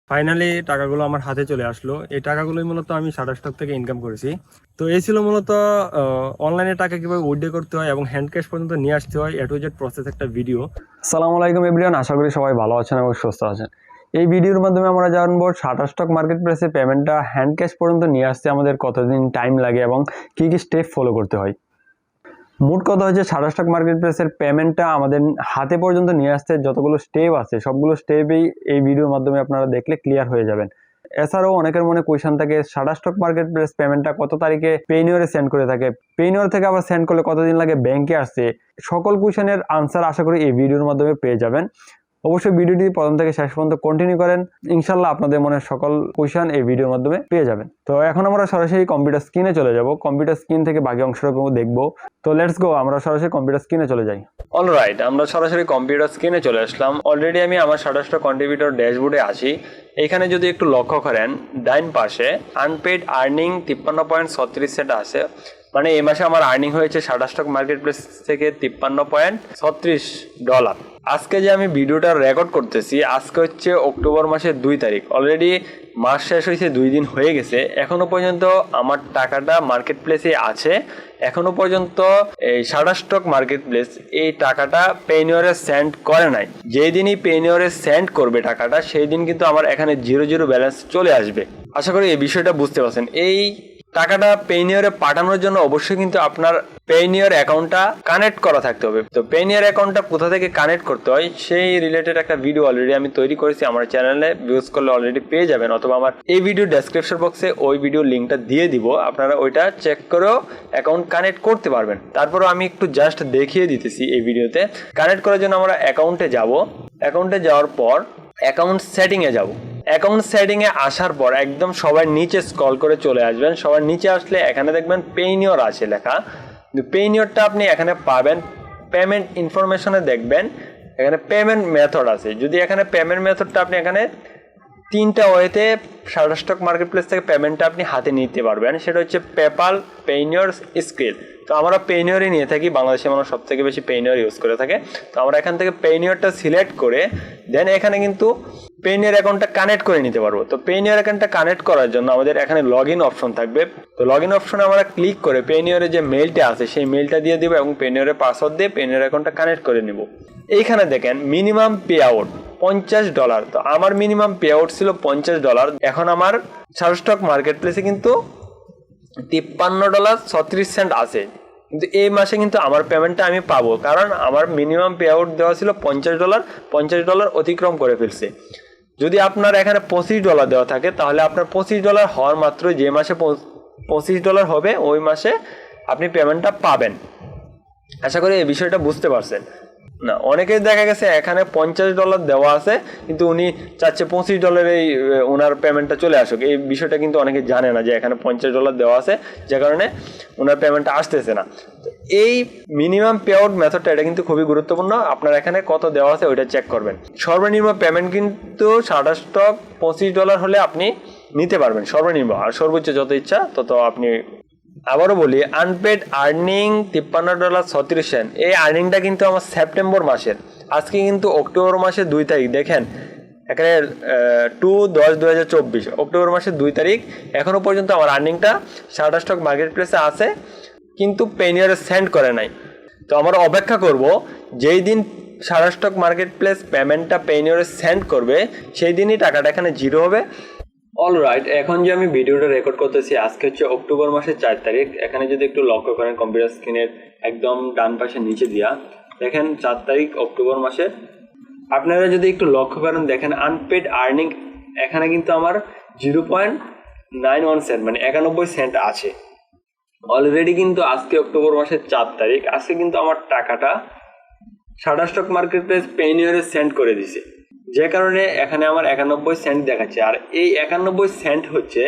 Finally টাকাগুলো আমার হাতে চলে আসলো। এই টাকাগুলোই মূলত আমি শাটারস্টক থেকে ইনকাম করেছি। তো এই ছিল মূলত অনলাইনে টাকা কিভাবে উইথড্র করতে হয় এবং হ্যান্ড ক্যাশ পর্যন্ত নিয়ে আসতে হয় এ টু জেড প্রসেস একটা ভিডিও। আসসালামু আলাইকুম এভরিওয়ান, আশা করি সবাই ভালো আছেন এবং সুস্থ আছেন। এই ভিডিওর মাধ্যমে আমরা জানবো শাটারস্টক মার্কেট প্লেসে পেমেন্টটা হ্যান্ড ক্যাশ পর্যন্ত নিয়ে আসতে আমাদের কতদিন টাইম লাগে এবং কি কি স্টেপ ফলো করতে হয়। মোট কথা হচ্ছে শাটারস্টক মার্কেট প্লেসের পেমেন্টটা আমাদের হাতে পর্যন্ত নিয়ে আসতে যতগুলো স্টেপ আছে সবগুলো স্টেপেই এই ভিডিওর মাধ্যমে আপনারা দেখলে ক্লিয়ার হয়ে যাবেন। এছাড়াও অনেকের মনে কোয়েশ্চন থাকে শাটারস্টক মার্কেট প্লেস পেমেন্টটা কত তারিখে পেইনিয়রে সেন্ড করে থাকে, পেইনিয়র থেকে আবার সেন্ড করলে কতদিন লাগে ব্যাংকে আসছে। সকল কোয়েশ্চেনের আনসার আশা করি এই ভিডিওর মাধ্যমে পেয়ে যাবেন। অবশ্যই ভিডিওটি প্রথম থেকে শেষ পর্যন্ত কন্টিনিউ করেন, ইনশাল্লাহ আপনাদের মনে সকল কোয়েশ্চেন এই ভিডিওর মাধ্যমে পেয়ে যাবেন। তো এখন আমরা সরাসরি কম্পিউটার স্ক্রিনে চলে যাব, কম্পিউটার স্ক্রিন থেকে বাকি অংশটা দেখবো। তো লেটস গো, আমরা সরাসরি কম্পিউটার স্ক্রিনে চলে যাই। অলরাইট, আমরা সরাসরি কম্পিউটার স্ক্রিনে চলে আসলাম। অলরেডি আমি আমার শাটারস্টক কন্ট্রিবিউটর ড্যাশবোর্ডে আছি। এখানে যদি একটু লক্ষ্য করেন ডাইন পাশে আনপেড আর্নিং 53.36 সেন্ট আছে। মানে এই মাসে আমার আর্নিং হয়েছে শাটারস্টক মার্কেট প্লেস থেকে $53.36। আজকে যে আমি ভিডিওটা রেকর্ড করতেছি আজকে হচ্ছে অক্টোবর মাসের 2 তারিখ। অলরেডি মাস শেষ হয়েছে, 2 দিন হয়ে গেছে। এখনো পর্যন্ত আমার টাকাটা মার্কেট প্লেসে আছে। এখনো পর্যন্ত এই শাটারস্টক মার্কেট প্লেস এই টাকাটা পেইনিয়রে সেন্ড করে নাই। যেই দিনই পেইনিয়রে সেন্ড করবে টাকাটা সেই দিন কিন্তু আমার এখানে 0 ব্যালেন্স চলে আসবে। আশা করি এই বিষয়টা বুঝতে পারছেন। এই টাকাটা পেইনিয়রে পাঠানোর জন্য অবশ্যই কিন্তু আপনার পেইনিয়র অ্যাকাউন্টটা কানেক্ট করা থাকতে হবে। তো পেইনিয়র অ্যাকাউন্টটা কোথা থেকে কানেক্ট করতে হয় সেই রিলেটেড একটা ভিডিও অলরেডি আমি তৈরি করেছি আমার চ্যানেলে, ভিউজ করলে অলরেডি পেয়ে যাবেন, অথবা আমার এই ভিডিও ডেসক্রিপশন বক্সে ওই ভিডিও লিঙ্কটা দিয়ে দিব, আপনারা ওইটা চেক করেও অ্যাকাউন্ট কানেক্ট করতে পারবেন। তারপরও আমি একটু জাস্ট দেখিয়ে দিতেছি এই ভিডিওতে। কানেক্ট করার জন্য আমরা অ্যাকাউন্টে যাব, অ্যাকাউন্টে যাওয়ার পর অ্যাকাউন্ট সেটিংয়ে যাব। অ্যাকাউন্ট সেটিংয়ে আসার পর একদম সবার নিচে স্ক্রল করে চলে আসবেন। সবার নিচে আসলে এখানে দেখবেন পেইনিয়র আছে লেখা, পেইনিয়রটা আপনি এখানে পাবেন। পেমেন্ট ইনফরমেশনে দেখবেন এখানে পেমেন্ট মেথড আছে। যদি এখানে পেমেন্ট মেথডটা আপনি এখানে 3টা ওয়েতে শাটারস্টক মার্কেট প্লেস থেকে পেমেন্টটা আপনি হাতে নিতে পারবেন। সেটা হচ্ছে পেপাল, পেইনিয়র, স্ক্রিল। তো আমরা পেইনিয়রই নিয়ে থাকি, বাংলাদেশের মানুষ সব থেকে বেশি পেইনিয়র ইউজ করে থাকে। তো আমরা এখান থেকে পেইনিয়রটা সিলেক্ট করে দেন এখানে কিন্তু পেইনিয়র অ্যাকাউন্টটা কানেক্ট করে নিতে পারবো। তো পেইনিয়র অ্যাকাউন্টটা কানেক্ট করার জন্য আমাদের এখানে লগ ইন অপশন থাকবে। তো লগ ইন অপশনে আমরা ক্লিক করে পেইনিয়রের যে মেইলটা আছে সেই মেইলটা দিয়ে দিব এবং পেইনিয়রের পাসওয়ার্ড দিয়ে পেইনিয়র অ্যাকাউন্টটা কানেক্ট করে নিব। এইখানে দেখেন মিনিমাম পে আউট $50। তো আমার মিনিমাম পে আউট ছিল $50। এখন আমার শাটারস্টক মার্কেট প্লেসে কিন্তু $53.36 আছে। কিন্তু এই মাসে কিন্তু আমার পেমেন্টটা আমি পাবো, কারণ আমার মিনিমাম পে আউট দেওয়া ছিল $50। $50 অতিক্রম করে ফেলছে। যদি আপনার এখানে $25 দেওয়া থাকে তাহলে আপনার $25 হওয়ার মাত্র যে মাসে $25 হবে ওই মাসে আপনি পেমেন্টটা পাবেন। আশা করি এই বিষয়টা বুঝতে পারছেন। না, অনেকেই দেখা গেছে এখানে $50 দেওয়া আছে কিন্তু উনি চাচ্ছে $25 এই ওনার পেমেন্টটা চলে আসুক। এই বিষয়টা কিন্তু অনেকে জানে না যে এখানে $50 দেওয়া আছে, যে কারণে ওনার পেমেন্টটা আসতেছে না। তো এই মিনিমাম পে আউট মেথডটা এটা কিন্তু খুবই গুরুত্বপূর্ণ। আপনার এখানে কত দেওয়া আছে ওইটা চেক করবেন। সর্বনিম্ন পেমেন্ট কিন্তু শাটারস্টক $25 হলে আপনি নিতে পারবেন সর্বনিম্ন, আর সর্বোচ্চ যত ইচ্ছা তত আপনি। আবারও বলি, আনপেড আর্নিং $53.36। এই আর্নিংটা কিন্তু আমার সেপ্টেম্বর মাসের। আজকে কিন্তু অক্টোবর মাসের 2 তারিখ। দেখেন এখানে 2/10/2024, অক্টোবর মাসের 2 তারিখ। এখনো পর্যন্ত আমার আর্নিংটা শাটারস্টক মার্কেট প্লেসে আছে কিন্তু পেইনিয়রে সেন্ড করে নাই। তো আমরা অপেক্ষা করব যেই দিন শাটারস্টক মার্কেট প্লেস পেমেন্টটা পেইনিয়রে সেন্ড করবে সেই দিনই টাকাটা এখানে 0 হবে। অলরাইট, এখন যে আমি ভিডিওটা রেকর্ড করতেছি আজকে হচ্ছে অক্টোবর মাসের 4 তারিখ। এখানে যদি একটু লক্ষ্য করেন কম্পিউটার স্ক্রিনের একদম ডান পাশে নিচে দিয়া দেখেন 4 তারিখ অক্টোবর মাসের। আপনারা যদি একটু লক্ষ্য করেন দেখেন আনপেড আর্নিং এখানে কিন্তু আমার 0.91 সেন্ট মানে 91 সেন্ট আছে অলরেডি। কিন্তু আজকে অক্টোবর মাসের 4 তারিখ, আজকে কিন্তু আমার টাকাটা শাটারস্টক মার্কেট প্লেস পেইনিয়রে সেন্ড করে দিছে, যে কারণে এখানে আমার 91 সেন্ট দেখাচ্ছে। আর এই 91 সেন্ট হচ্ছে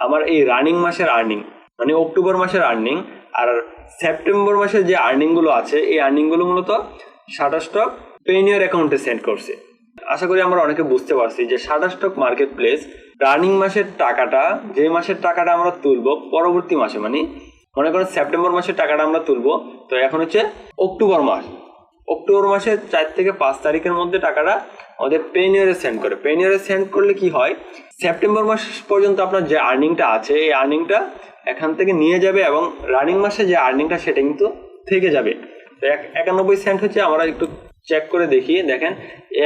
আমার এই রানিং মাসের আর্নিং, মানে অক্টোবর মাসের আর্নিং। আর সেপ্টেম্বর মাসের যে আর্নিংগুলো আছে এই আর্নিংগুলো মূলত শাটারস্টক পেইনিয়র অ্যাকাউন্টে সেন্ড করছে। আশা করি আমরা অনেকে বুঝতে পারছি যে শাটারস্টক মার্কেট প্লেস রানিং মাসের টাকাটা, যে মাসের টাকাটা আমরা তুলব পরবর্তী মাসে, মানে মনে করেন সেপ্টেম্বর মাসের টাকাটা আমরা তুলবো, তো এখন হচ্ছে অক্টোবর মাস। অক্টোবর মাসের 4 থেকে 5 তারিখের মধ্যে টাকাটা আমাদের পেনিয়রে সেন্ড করে। পেনিয়রে সেন্ড করলে কি হয়, সেপ্টেম্বর মাস পর্যন্ত আপনার যে আর্নিংটা আছে এই আর্নিংটা এখান থেকে নিয়ে যাবে এবং রানিং মাসে যে আর্নিংটা সেটা কিন্তু থেকে যাবে। তো 91 সেন্ট হচ্ছে, আমরা একটু চেক করে দেখি, দেখেন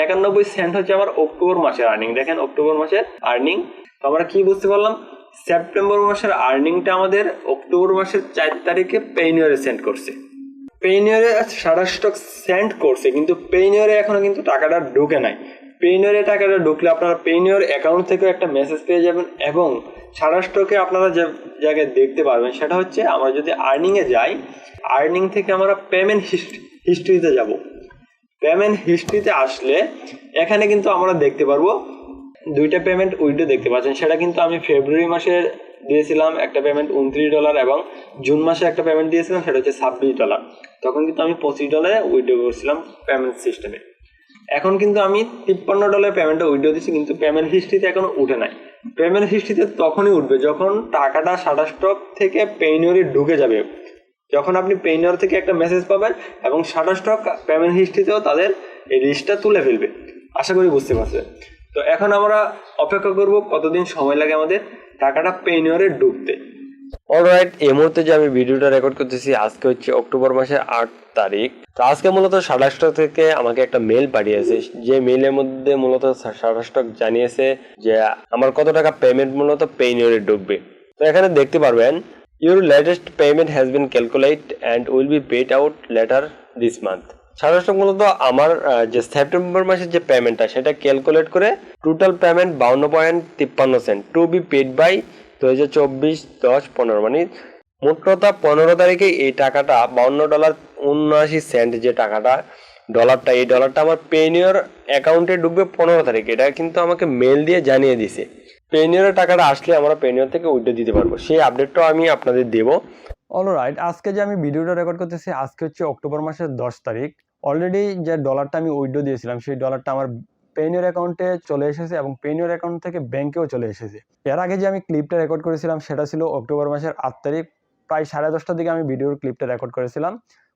91 সেন্ট হচ্ছে আমার অক্টোবর মাসের আর্নিং। দেখেন অক্টোবর মাসের আর্নিং। তো আমরা কি বুঝতে পারলাম, সেপ্টেম্বর মাসের আর্নিংটা আমাদের অক্টোবর মাসের 4 তারিখে পেনিয়রে সেন্ড করছে। পেনিয়রে Shutterstock সেন্ড করছে, কিন্তু পেনিয়রে এখনো কিন্তু টাকাটা ঢুকে নাই। পেনিয়রে টাকাটা ঢুকলে আপনারা পেনিয়র অ্যাকাউন্ট থেকেও একটা মেসেজ পেয়ে যাবেন এবং Shutterstock-এ আপনারা যে জায়গায় দেখতে পারবেন সেটা হচ্ছে, আমরা যদি আর্নিংয়ে যাই, আর্নিং থেকে আমরা পেমেন্ট হিস্ট্রিতে যাব। পেমেন্ট হিস্ট্রিতে আসলে এখানে কিন্তু আমরা দেখতে পারবো দুইটা পেমেন্ট উইথড্র দেখতে পাচ্ছেন। সেটা কিন্তু আমি ফেব্রুয়ারি মাসে দিয়েছিলাম একটা পেমেন্ট $29 এবং জুন মাসে একটা পেমেন্ট দিয়েছিলাম সেটা হচ্ছে $26। তখন কিন্তু আমি $25 উইথড্র করেছিলাম পেমেন্ট সিস্টেমে। এখন কিন্তু আমি $53 পেমেন্টটা উইথড্র দিচ্ছি, কিন্তু পেমেন্ট হিস্ট্রিতে এখনো উঠে নাই। পেমেন্ট হিস্ট্রিতে তখনই উঠবে যখন টাকাটা Shutterstock থেকে পেনিয়রে ঢুকে যাবে। যখন আপনি পেনিয়র থেকে একটা মেসেজ পাবেন এবং Shutterstock পেমেন্ট হিস্ট্রিতেও তাদের এই লিস্টটা তুলে ফেলবে। আশা করি বুঝতে পারছেন। তো এখন আমরা অপেক্ষা করব কতদিন সময় লাগে আমাদের টাকাটা পেনিয়রে ঢুকতে। অলরাইট, এই মুহূর্তে যে আমি ভিডিওটা রেকর্ড করতেছি আজকে হচ্ছে অক্টোবর মাসের 8 তারিখ। তো আজকে মূলত Shutterstock থেকে আমাকে একটা মেল পাঠিয়েছে, যে মেলের মধ্যে মূলত Shutterstock জানিয়েছে যে আমার কত টাকা পেমেন্ট মূলত পেনিয়রে ঢুকবে। তো এখানে দেখতে পারবেন, your latest payment has been calculated and will be paid out later this month. Shutterstock মূলত আমার যে সেপ্টেম্বর মাসের যে পেমেন্টটা সেটা ক্যালকুলেট করে total payment 52.53 cent to be paid by 2024-10-15, মানে মোট কথা 15 তারিখে এই টাকাটা $52.79 যে টাকাটা ডলারটা, এই ডলারটা আমার পেনিয়র অ্যাকাউন্টে ঢুকবে 15 তারিখে। এটা কিন্তু আমাকে মেল দিয়ে জানিয়ে দিছে। পেনিয়রের টাকাটা আসলে আমরা পেনিয়র থেকে উইথড্র দিতে পারবো, সেই আপডেটটাও আমি আপনাদের দেবো। অলরাইট, আজকে যে আমি ভিডিওটা রেকর্ড করতেছি আজকে হচ্ছে অক্টোবর মাসের 10 তারিখ। অলরেডি যে ডলারটা আমি উইথড্র দিয়েছিলাম সেই ডলারটা আমার পেনিয়র অ্যাকাউন্টে চলে এসেছে এবং পেনিয়র অ্যাকাউন্ট থেকে ব্যাংকেও চলে এসেছে। এর আগে যে আমি ক্লিপটা রেকর্ড করেছিলাম সেটা ছিল অক্টোবর মাসের 8 তারিখ, প্রায় 10:30টার দিকে আমি ভিডিওর ক্লিপটা রেকর্ড করেছিলাম।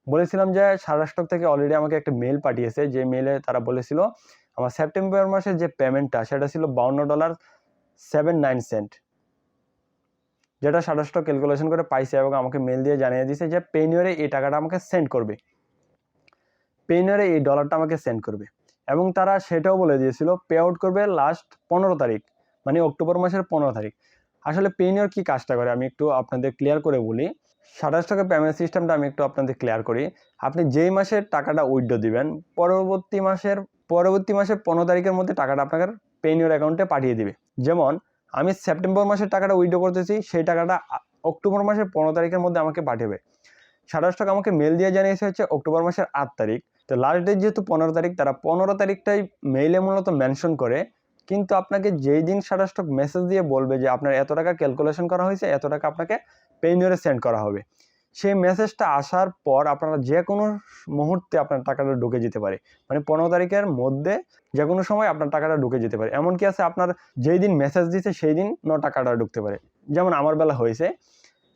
বলেছিলাম যে Shutterstock থেকে অলরেডি আমাকে একটা মেল পাঠিয়েছে, যে মেলে তারা বলেছিল আমার সেপ্টেম্বর মাসের যে পেমেন্টটা সেটা ছিল $52.79, যেটা Shutterstock ক্যালকুলেশন করে পাইছে এবং আমাকে মেল দিয়ে জানিয়ে দিয়েছে যে পেনিয়রে এই টাকাটা আমাকে সেন্ড করবে, পেনিয়রে এই ডলারটা আমাকে সেন্ড করবে। এবং তারা সেটাও বলে দিয়েছিল পে আউট করবে লাস্ট 15 তারিখ, মানে অক্টোবর মাসের 15 তারিখ। আসলে পেনিয়র কি কাজটা করে আমি একটু আপনাদের ক্লিয়ার করে বলি। Shutterstock পেমেন্ট সিস্টেমটা আমি একটু আপনাদের ক্লিয়ার করি। আপনি যেই মাসের টাকাটা উইথড্র দিবেন পরবর্তী মাসের 15 তারিখের মধ্যে টাকাটা আপনার পেনিয়র অ্যাকাউন্টে পাঠিয়ে দিবে। যেমন আমি সেপ্টেম্বর মাসের টাকাটা উইথড্র করতেছি, সেই টাকাটা অক্টোবর মাসের 15 তারিখের মধ্যে আমাকে পাঠাবে। Shutterstock আমাকে মেল দিয়ে জানিয়েছে হচ্ছে অক্টোবর মাসের 8 তারিখ। তো লাস্ট ডেট যেহেতু 15 তারিখ, তারা 15 তারিখটাই মেইলে মূলত মেনশন করে। কিন্তু আপনাকে যেই দিন Shutterstock মেসেজ দিয়ে বলবে যে আপনার এত টাকা ক্যালকুলেশন করা হয়েছে, এত টাকা আপনাকে পেনিয়রে সেন্ড করা হবে, সেই মেসেজটা আসার পর আপনারা যে কোনো মুহূর্তে আপনার টাকাটা ঢুকে যেতে পারে। মানে 15 তারিখের মধ্যে যে কোনো সময় আপনার টাকাটা ঢুকে যেতে পারে। এমনকি আছে আপনার যেই দিন মেসেজ দিচ্ছে সেই দিন টাকাটা ঢুকতে পারে। যেমন আমার বেলা হয়েছে,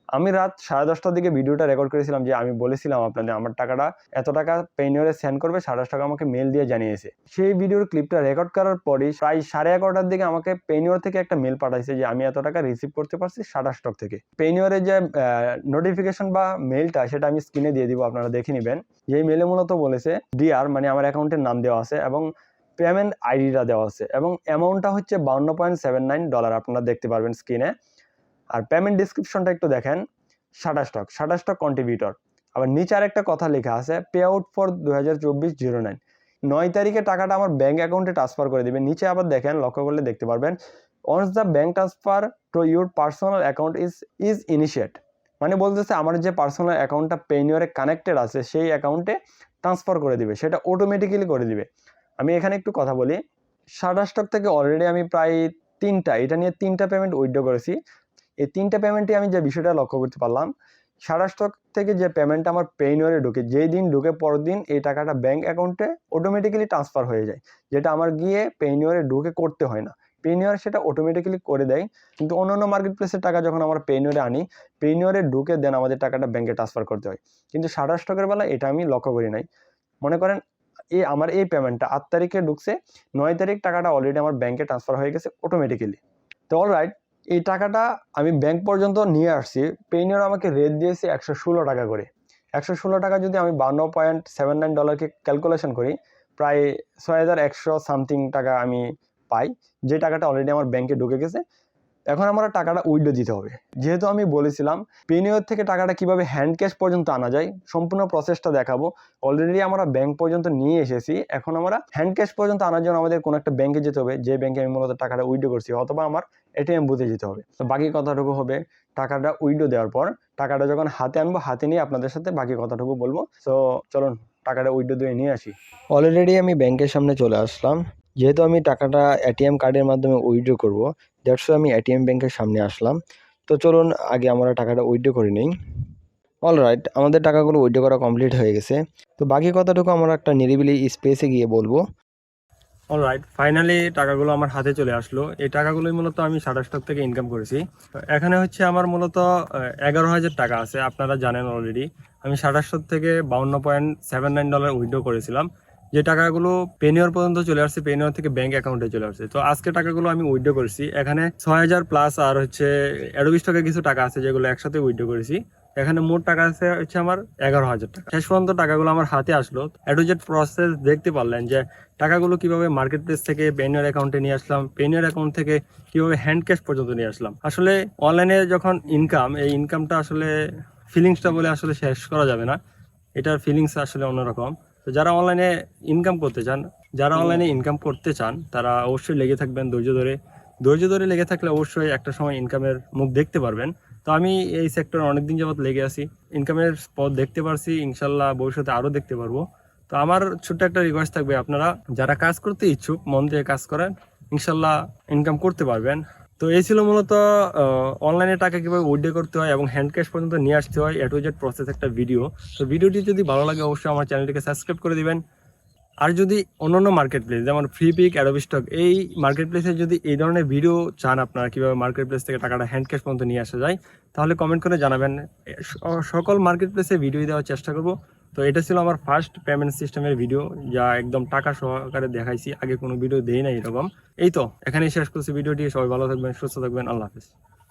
আমি রাত 10:30টার দিকে ভিডিওটা রেকর্ড করেছিলাম যে আমি বলেছিলাম আপনাদের আমার টাকাটা এত টাকা পেনিয়রে সেন্ড করবে, Shutterstock আমাকে মেল দিয়ে জানিয়েছে। সেই ভিডিওর ক্লিপটা রেকর্ড করার পরই প্রায় 11:30টার দিকে আমাকে পেনিয়র থেকে একটা মেল পাঠাইছে যে আমি এত টাকা রিসিভ করতে পারছি Shutterstock থেকে। পেনিয়রের যে নোটিফিকেশন বা মেলটা সেটা আমি স্ক্রিনে দিয়ে দিব, আপনারা দেখে নেবেন। যেই মেলে মূলত বলেছে ডিআর, মানে আমার অ্যাকাউন্টের নাম দেওয়া আছে এবং পেমেন্ট আইডিটা দেওয়া আছে এবং অ্যামাউন্টটা হচ্ছে $52.79, আপনারা দেখতে পারবেন স্ক্রিনে। আর পেমেন্ট ডিসক্রিপশনটা একটু দেখেন, Shutterstock কন্ট্রিবিউটর। আবার নিচে আরেকটা কথা লেখা আছে পে আউট ফর 2024-09, 9 তারিখে টাকাটা আমার ব্যাঙ্ক অ্যাকাউন্টে ট্রান্সফার করে দিবে। নিচে আবার দেখেন, লক্ষ্য করলে দেখতে পারবেন once the bank transfer to your personal account is initiate, মানে বলতেছে আমার যে পার্সোনাল অ্যাকাউন্টটা পেনিয়রে কানেক্টেড আছে সেই অ্যাকাউন্টে ট্রান্সফার করে দিবে, সেটা অটোমেটিক্যালি করে দিবে। আমি এখানে একটু কথা বলি, Shutterstock থেকে অলরেডি আমি প্রায় এটা নিয়ে 3টা পেমেন্ট উইথড্র করেছি। এই 3টা পেমেন্টে আমি যে বিষয়টা লক্ষ্য করতে পারলাম, Shutterstock থেকে যে পেমেন্টটা আমার পেনিয়রে ঢুকে, যেই দিন ঢুকে পরের দিন এই টাকাটা ব্যাঙ্ক অ্যাকাউন্টে অটোমেটিক্যালি ট্রান্সফার হয়ে যায়, যেটা আমার গিয়ে পেনিয়রে ঢুকে করতে হয় না। পেনিয়র সেটা অটোমেটিক্যালি করে দেয়। কিন্তু অন্যান্য মার্কেট প্লেসের টাকা যখন আমরা পেনিয়রে আনি, পেনিয়রে ঢুকে দেন আমাদের টাকাটা ব্যাঙ্কে ট্রান্সফার করতে হয়। কিন্তু Shutterstock-এর বেলা এটা আমি লক্ষ্য করি নাই। মনে করেন আমার এই পেমেন্টটা 8 তারিখে ঢুকছে, 9 তারিখ টাকাটা অলরেডি আমার ব্যাংকে ট্রান্সফার হয়ে গেছে অটোমেটিক্যালি। তো অলরাইট, এই টাকাটা আমি ব্যাংক পর্যন্ত নিয়ে আসছি। পেইনিয়র আমাকে রেট দিয়েছে 116 টাকা করে। 116 টাকা যদি আমি $52.79 ক্যালকুলেশন করি, প্রায় 6100 সামথিং টাকা আমি পাই, যে টাকাটা অলরেডি আমার ব্যাংকে ঢুকে গেছে। এখন আমার টাকাটা উইথড্র দিতে হবে। যেহেতু আমি বলেছিলাম পেনিয়র থেকে টাকাটা কিভাবে হ্যান্ড ক্যাশ পর্যন্ত আনা যায়, সম্পূর্ণ প্রসেসটা দেখাবো। অলরেডি আমরা ব্যাংক পর্যন্ত নিয়ে এসেছি, এখন আমরা হ্যান্ড ক্যাশ পর্যন্ত আনার জন্য আমাদের কোনো একটা ব্যাংকে যেতে হবে, যে ব্যাংকে আমি মূলত টাকাটা উইথড্র করছি, অথবা আমার এটিএম বুথে যেতে হবে। তো বাকি কথাটুকু হবে টাকাটা উইথড্র দেওয়ার পর। টাকাটা যখন হাতে আনবো, হাতে নিয়ে আপনাদের সাথে বাকি কথাটুকু বলবো। সো চলুন টাকাটা উইথড্র দিয়ে নিয়ে আসি। অলরেডি আমি ব্যাংকের সামনে চলে আসলাম। যেহেতু আমি টাকাটা এটিএম কার্ডের মাধ্যমে উইথড্র করব, দ্যাটস আমি এটিএম ব্যাংকের সামনে আসলাম। তো চলুন আগে আমরা টাকাটা উইথড্র করে নিই। অলরাইট, আমাদের টাকাগুলো উইথড্র করা কমপ্লিট হয়ে গেছে। তো বাকি কথাটুকু আমরা একটা নিরিবিলি স্পেসে গিয়ে বলবো। অলরাইট, ফাইনালি টাকাগুলো আমার হাতে চলে আসলো। এই টাকাগুলোই মূলত আমি শাটারস্টক থেকে ইনকাম করেছি। এখানে হচ্ছে আমার মূলত 11,000 টাকা আছে। আপনারা জানেন অলরেডি আমি শাটারস্টক থেকে $52.79 উইথড্র করেছিলাম, যে টাকাগুলো পেনিয়র পর্যন্ত চলে আসছে, পেনিয়র থেকে ব্যাংক অ্যাকাউন্টে চলে আসছে। তো আজকে টাকাগুলো আমি উইথড্র করেছি। এখানে 6,000 প্লাস আর হচ্ছে 20 টাকা কিছু টাকা আছে, যেগুলো একসাথে উইথড্র করেছি। এখানে মোট টাকা আছে হচ্ছে আমার 11,000 টাকা। শেষ পর্যন্ত টাকাগুলো আমার হাতে আসলো। এ প্রসেস দেখতে পারলেন যে টাকাগুলো কিভাবে মার্কেট প্লেস থেকে পেনিয়র অ্যাকাউন্টে নিয়ে আসলাম, পেনিয়র অ্যাকাউন্ট থেকে কিভাবে হ্যান্ড ক্যাশ পর্যন্ত নিয়ে আসলাম। আসলে অনলাইনে যখন ইনকাম, এই ইনকামটা আসলে ফিলিংসটা বলে আসলে শেষ করা যাবে না। এটার ফিলিংস আসলে অন্যরকম। তো যারা অনলাইনে ইনকাম করতে চান তারা অবশ্যই লেগে থাকবেন ধৈর্য ধরে লেগে থাকলে অবশ্যই একটা সময় ইনকামের মুখ দেখতে পারবেন। তো আমি এই সেক্টরে অনেকদিন যাবত লেগে আছি, ইনকামের পথ দেখতে পারছি, ইনশাল্লাহ ভবিষ্যতে আরও দেখতে পারবো। তো আমার ছোট্ট একটা রিকোয়েস্ট থাকবে, আপনারা যারা কাজ করতে ইচ্ছুক মন দিয়ে কাজ করেন, ইনশাল্লাহ ইনকাম করতে পারবেন। তো এই ছিল মূলত অনলাইনে টাকা কিভাবে উইথড্র করতে হয় এবং হ্যান্ড ক্যাশ পর্যন্ত নিয়ে আসতে হয় A to Z প্রসেস একটা ভিডিও। তো ভিডিওটি যদি ভালো লাগে অবশ্যই আমার চ্যানেলটিকে সাবস্ক্রাইব করে দিবেন। আর যদি অন্যান্য মার্কেট প্লেস যেমন ফ্লিপিক, অ্যাডোবি স্টক, এই মার্কেট প্লেসে যদি এই ধরনের ভিডিও চান আপনারা কিভাবে মার্কেট প্লেস থেকে টাকাটা হ্যান্ড ক্যাশ পর্যন্ত নিয়ে আসা যায়, তাহলে কমেন্ট করে জানাবেন। সকল মার্কেট প্লেসে ভিডিও দেওয়ার চেষ্টা করব। তো এটা ছিল আমার ফার্স্ট পেমেন্ট সিস্টেমের ভিডিও, যা একদম টাকা সহকারে দেখাইছি। আগে কোনো ভিডিও দেই না এরকম। এই তো এখানেই শেষ করছি ভিডিওটি। সবাই ভালো থাকবেন, সুস্থ থাকবেন, আল্লাহ হাফিজ।